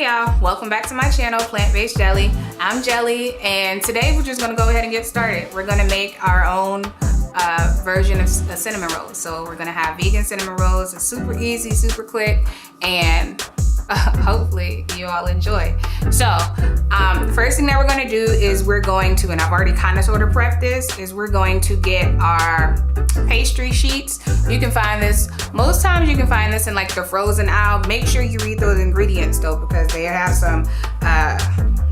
Hey y'all, welcome back to my channel, Plant-Based Jelly. I'm Jelly, and today we're just gonna go ahead and get started. We're gonna make our own version of cinnamon rolls. So we're gonna have vegan cinnamon rolls. It's super easy, super quick, and hopefully you all enjoy. So the first thing that we're gonna do is we're going to, and I've already kind of sort of prepped this, is we're going to get our pastry sheets. You can find this, most times you can find this in like the frozen aisle. Make sure you read those ingredients though, because they have some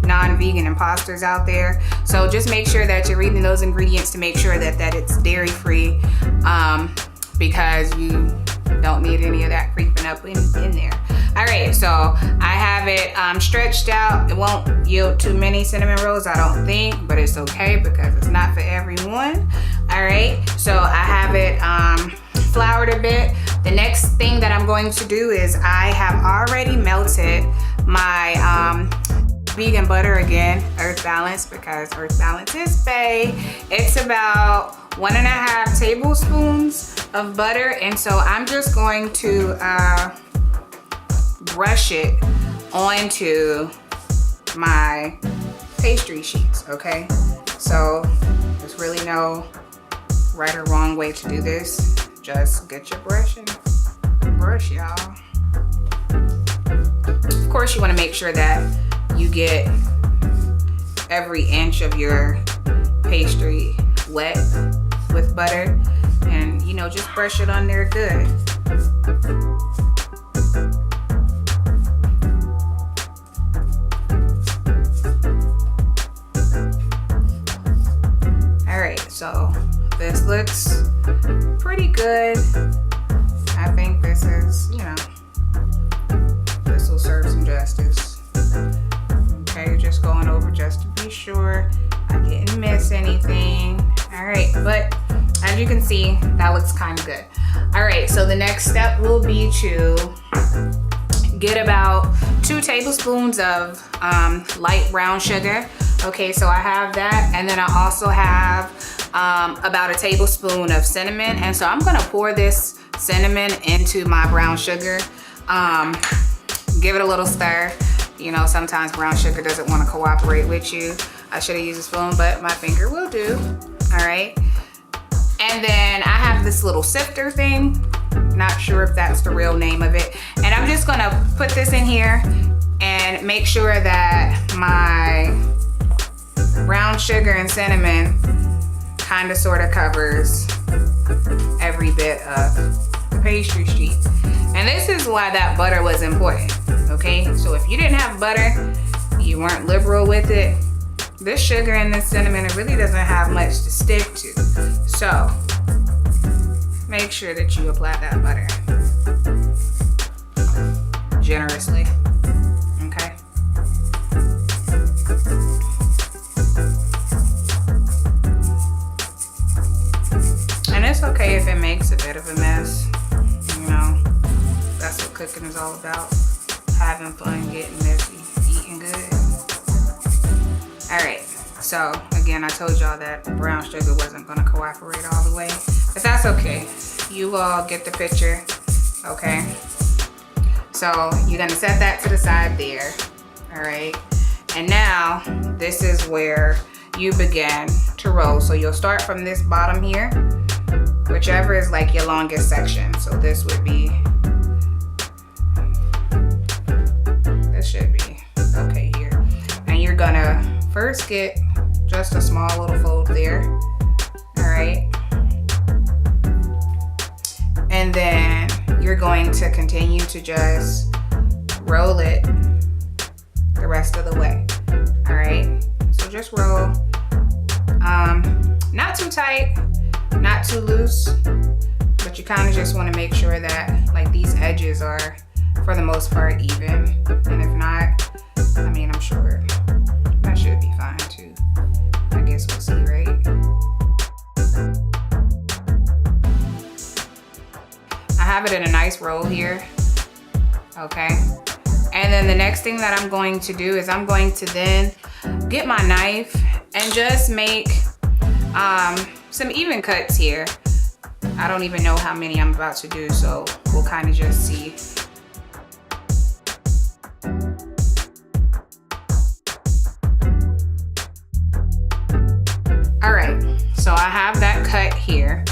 non-vegan imposters out there. So just make sure that you're reading those ingredients to make sure that it's dairy free, because you don't need any of that creeping up in there. All right, so I have it stretched out. It won't yield too many cinnamon rolls, I don't think, but it's okay because it's not for everyone. All right, so I have it floured a bit. The next thing that I'm going to do is I have already melted my vegan butter again, Earth Balance, because Earth Balance is bae. It's about 1.5 tablespoons of butter, and so I'm just going to brush it onto my pastry sheets, okay? So there's really no right or wrong way to do this. Just get your brush and brush, y'all. Of course, you want to make sure that you get every inch of your pastry wet with butter, and you know, just brush it on there good. All right, so this looks pretty good. I think this is, you know, this will serve some justice. Okay, just going over just to be sure I didn't miss anything. All right, but as you can see, that looks kind of good. All right, so the next step will be to get about 2 tablespoons of light brown sugar. Okay, so I have that, and then I also have about 1 tablespoon of cinnamon, and so I'm gonna pour this cinnamon into my brown sugar. Give it a little stir. You know, sometimes brown sugar doesn't want to cooperate with you. I should have used a spoon, but my finger will do. All right, and then I have this little sifter thing. Not sure if that's the real name of it, and I'm just gonna put this in here and make sure that my brown sugar and cinnamon kind of sort of covers every bit of the pastry sheet. And this is why that butter was important, okay? So if you didn't have butter, you weren't liberal with it, this sugar and this cinnamon, it really doesn't have much to stick to. So make sure that you apply that butter generously, okay? And it's okay if it makes a bit of a mess. You know, that's what cooking is all about. Having fun, getting messy, eating good. All right, so again, I told y'all that brown sugar wasn't gonna cooperate all the way, but that's okay. You all get the picture, okay? So you're gonna set that to the side there, all right? And now this is where you begin to roll. So you'll start from this bottom here, whichever is like your longest section. So this would be, this should be okay here. And you're gonna first get just a small little fold there, all right? And then you're going to continue to just roll it the rest of the way, all right? So just roll, not too tight, not too loose, but you kind of just want to make sure that like these edges are for the most part even, and if not, I mean, I'm sure that should be fine too. I guess we'll see, right? I have it in a nice roll here, okay? And then the next thing that I'm going to do is I'm going to then get my knife and just make some even cuts here. I don't even know how many I'm about to do, so we'll kind of just see. So I have that cut here.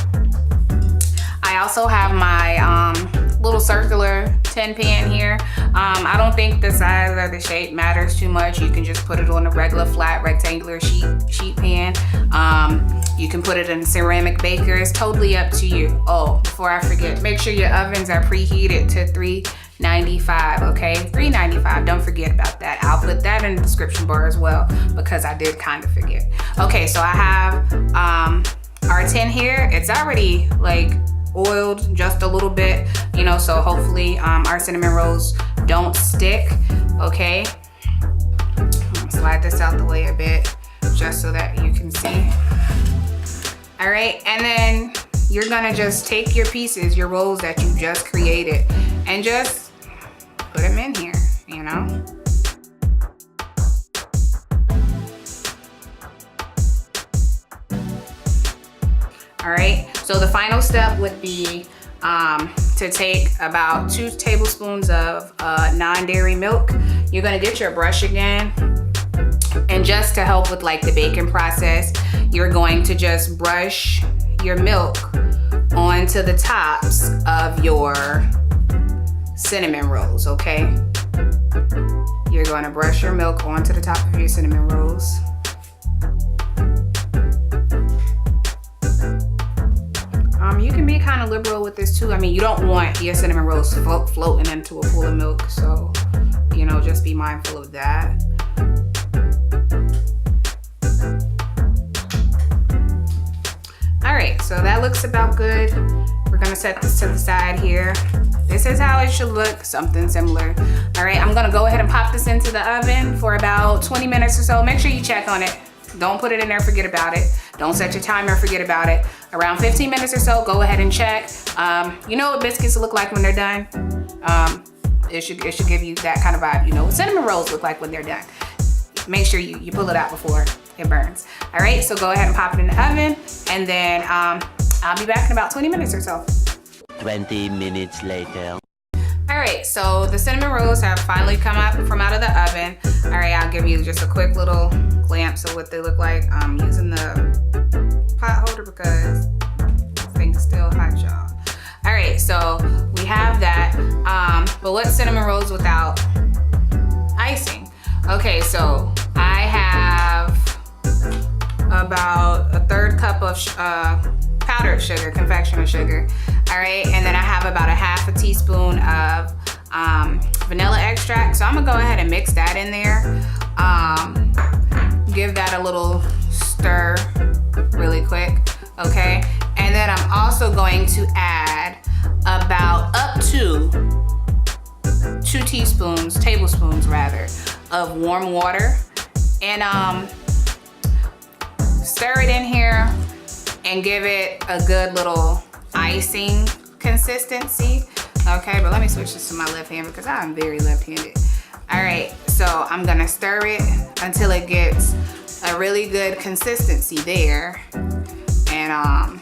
I also have my little circular tin pan here. I don't think the size or the shape matters too much. You can just put it on a regular flat rectangular sheet pan. You can put it in a ceramic baker. It's totally up to you. Oh, before I forget, make sure your ovens are preheated to 395, okay? 395, don't forget about that. I'll put that in the description bar as well because I did kind of forget. Okay, so I have our tin here. It's already like oiled just a little bit, you know, so hopefully our cinnamon rolls don't stick, okay? I'm gonna slide this out the way a bit just so that you can see. All right, and then you're gonna just take your pieces, your rolls that you just created, and just put them in here, you know? All right, so the final step would be to take about 2 tablespoons of non-dairy milk. You're gonna get your brush again, and just to help with like the baking process, you're going to just brush your milk onto the tops of your cinnamon rolls, okay? You're gonna brush your milk onto the top of your cinnamon rolls. You can be kind of liberal with this too. I mean, you don't want your cinnamon rolls floating into a pool of milk, so, you know, just be mindful of that. All right, so that looks about good. We're gonna set this to the side here. This is how it should look, something similar. All right, I'm gonna go ahead and pop this into the oven for about 20 minutes or so. Make sure you check on it. Don't put it in there, forget about it. Don't set your timer, forget about it. Around 15 minutes or so, go ahead and check. You know what biscuits look like when they're done? It should give you that kind of vibe. You know what cinnamon rolls look like when they're done. Make sure you pull it out before it burns. All right, so go ahead and pop it in the oven, and then I'll be back in about 20 minutes or so. 20 minutes later. All right, so the cinnamon rolls have finally come out from out of the oven. All right, I'll give you just a quick little glimpse of what they look like. I'm using the pot holder because things still hot, y'all. All right, so we have that. But what's cinnamon rolls without icing? Okay, so I have about a 1/3 cup of powdered sugar, confectioner sugar. All right, and then I have about a 1/2 teaspoon of vanilla extract. So I'm gonna go ahead and mix that in there. Give that a little stir really quick, okay? And then I'm also going to add about up to 2 tablespoons rather, of warm water. And stir it in here and give it a good little icing consistency. Okay, but let me switch this to my left hand because I'm very left-handed. All right, so I'm gonna stir it until it gets a really good consistency there. And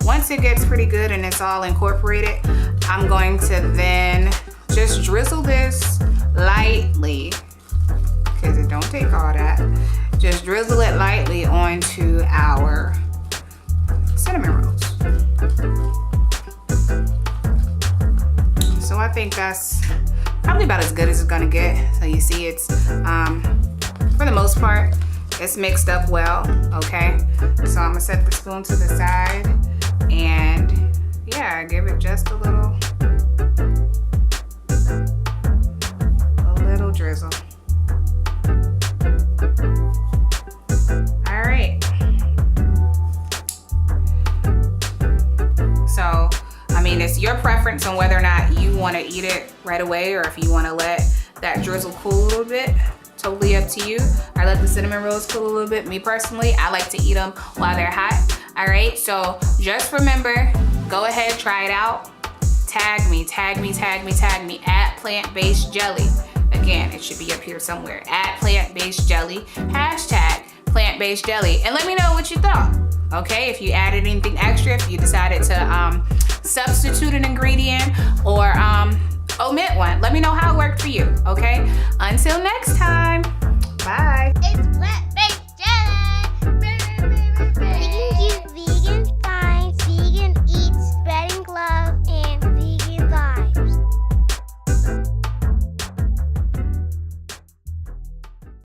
once it gets pretty good and it's all incorporated, I'm going to then just drizzle this lightly, because it don't take all that. Just drizzle it lightly onto our cinnamon rolls. So I think that's probably about as good as it's gonna get. So you see it's, for the most part, it's mixed up well, okay? So I'm gonna set the spoon to the side and yeah, give it just a little drizzle. All right. So, I mean, it's your preference on whether or not you want to eat it right away or if you want to let that drizzle cool a little bit. Totally up to you. I let the cinnamon rolls cool a little bit. Me personally, I like to eat them while they're hot. All right, so just remember, go ahead, try it out. Tag me at plant-based jelly. Again, it should be up here somewhere. At plant-based jelly, hashtag plant-based jelly. And let me know what you thought. Okay, if you added anything extra, if you decided to substitute an ingredient or omit one, let me know how it worked for you, okay? Until next time, bye. It's